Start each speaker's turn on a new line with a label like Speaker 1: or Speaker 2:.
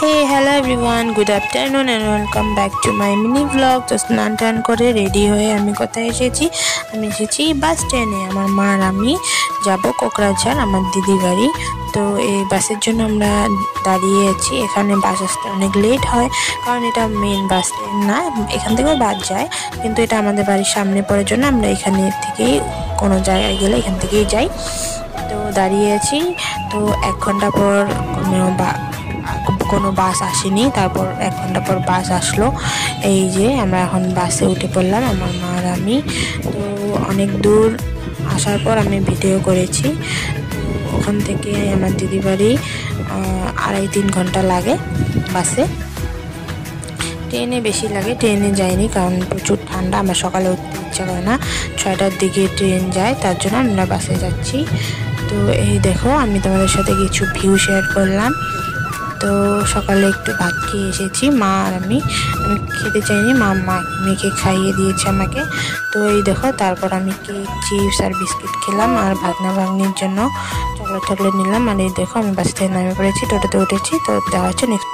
Speaker 1: Hey, hello everyone, good afternoon and welcome back to my mini vlog. তো স্নান টান করে রেডি হয়ে আমি কোথায় এসেছি? আমি এসেছি বাস স্ট্যান্ডে। আমার মা আর আমি যাব কোকরাঝাড়, আমার দিদি বাড়ি। তো এই বাসের জন্য আমরা দাঁড়িয়ে আছি। এখানে বাস আসতে অনেক লেট হয়, কারণ এটা মেন বাস স্ট্যান্ড না, এখান থেকেও বাস যায়, কিন্তু এটা আমাদের বাড়ির সামনে পড়ার জন্য আমরা এখানে থেকেই কোনো জায়গায় গেলে এখান থেকেই যাই। তো দাঁড়িয়ে আছি। তো 1 ঘন্টা পর কোনো বাস আসেনি, তারপর 1 ঘন্টা পর বাস আসলো। এই যে আমরা এখন বাসে উঠে পড়লাম, আমার মা আর আমি। তো অনেক দূর আসার পর আমি ভিডিও করেছি। তো ওখান থেকে আমার দিদি বাড়ি 2.5-3 ঘন্টা লাগে বাসে। ট্রেনে বেশি লাগে, ট্রেনে যাইনি কারণ প্রচুর ঠান্ডা, আমার সকালে উঠতে ইচ্ছা করে না। 6টার দিকে ট্রেন যায়, তার জন্য আমরা বাসে যাচ্ছি। তো এই দেখো, আমি তোমাদের সাথে কিছু ভিউ শেয়ার করলাম। তো সকালে একটু ভাত খেয়ে এসেছি, মা আর আমি খেতে চাইনি, মেয়েকে খাইয়ে দিয়েছে আমাকে। তো এই দেখো, তারপর আমি কেক, চিপস আর বিস্কিট খেলাম, আর ভাগ্নির জন্য চকলেট নিলাম। আর এই দেখো, আমি বাস থেকে নামে পড়েছি, টোটোতে উঠেছি। তো দেখা হচ্ছে নেক্সট।